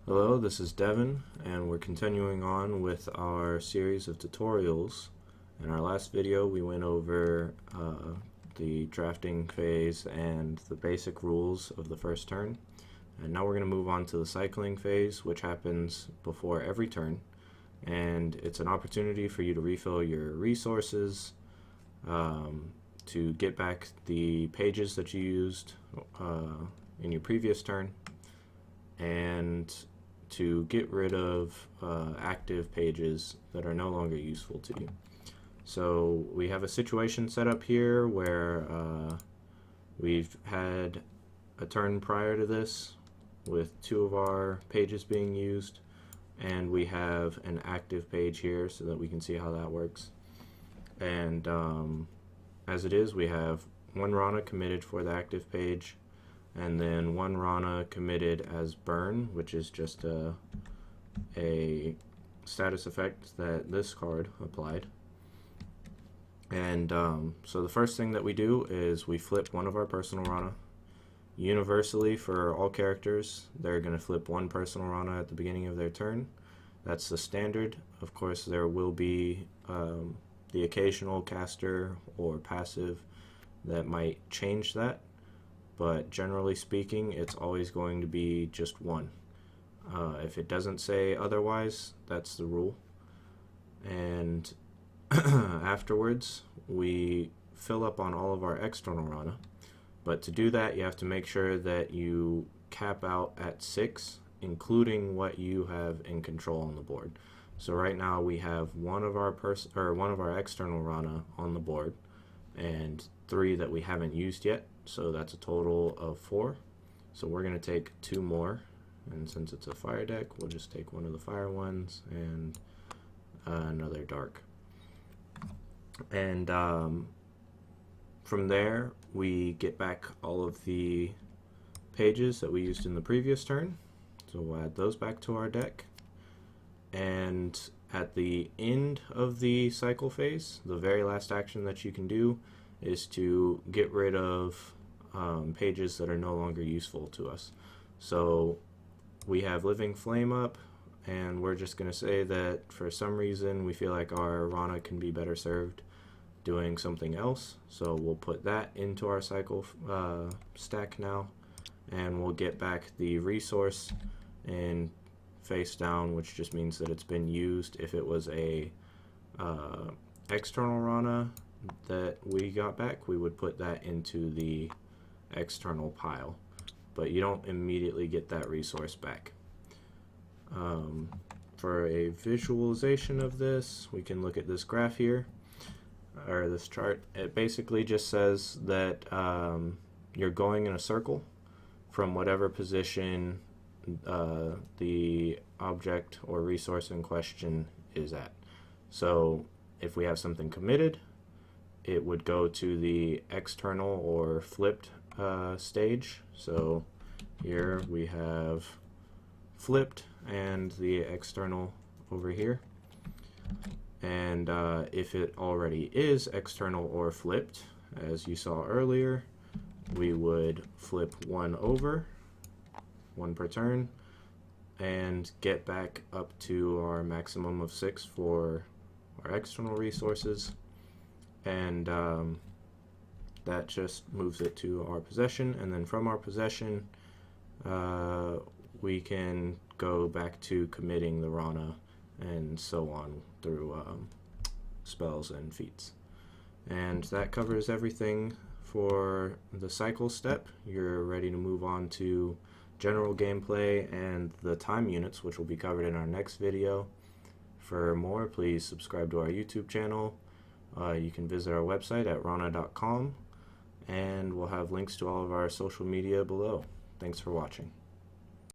Hello, this is Devin, and we're continuing on with our series of tutorials. In our last video, we went over the drafting phase and the basic rules of the first turn. And now we're going to move on to the cycling phase, which happens before every turn. And it's an opportunity for you to refill your resources, to get back the pages that you used in your previous turn, and to get rid of active pages that are no longer useful to you. So we have a situation set up here where we've had a turn prior to this with 2 of our pages being used, and we have an active page here so that we can see how that works. And as it is, we have 1 Rahnna committed for the active page, and then 1 Rahnna committed as burn, which is just a status effect that this card applied. And so the first thing that we do is we flip 1 of our personal Rahnna. Universally, for all characters, they're going to flip 1 personal Rahnna at the beginning of their turn. That's the standard. Of course, there will be the occasional caster or passive that might change that, but generally speaking, it's always going to be just 1. If it doesn't say otherwise, that's the rule. And afterwards, we fill up on all of our external Rahnna. But to do that, you have to make sure that you cap out at 6, including what you have in control on the board. So right now we have one of our external Rahnna on the board, and 3 that we haven't used yet. So that's a total of 4. So we're going to take 2 more, and since it's a fire deck, we'll just take 1 of the fire ones and another dark. And from there, we get back all of the pages that we used in the previous turn. So we'll add those back to our deck. And at the end of the cycle phase, the very last action that you can do is to get rid of pages that are no longer useful to us. So we have Living Flame up, and we're just going to say that for some reason we feel like our Rahnna can be better served doing something else. So we'll put that into our cycle stack now, and we'll get back the resource in face down, which just means that it's been used. If it was a external Rahnna that we got back, we would put that into the external pile, but you don't immediately get that resource back. For a visualization of this, we can look at this graph here, or this chart. It basically just says that you're going in a circle from whatever position the object or resource in question is at. So if we have something committed, it would go to the external or flipped stage. So here we have flipped and the external over here. And if it already is external or flipped, as you saw earlier, we would flip 1 over, 1 per turn, and get back up to our maximum of 6 for our external resources. And that just moves it to our possession, and then from our possession we can go back to committing the Rahnna and so on through spells and feats. And that covers everything for the cycle step. You're ready to move on to general gameplay and the time units, which will be covered in our next video. For more, please subscribe to our YouTube channel. You can visit our website at rahnna.com, and we'll have links to all of our social media below. Thanks for watching.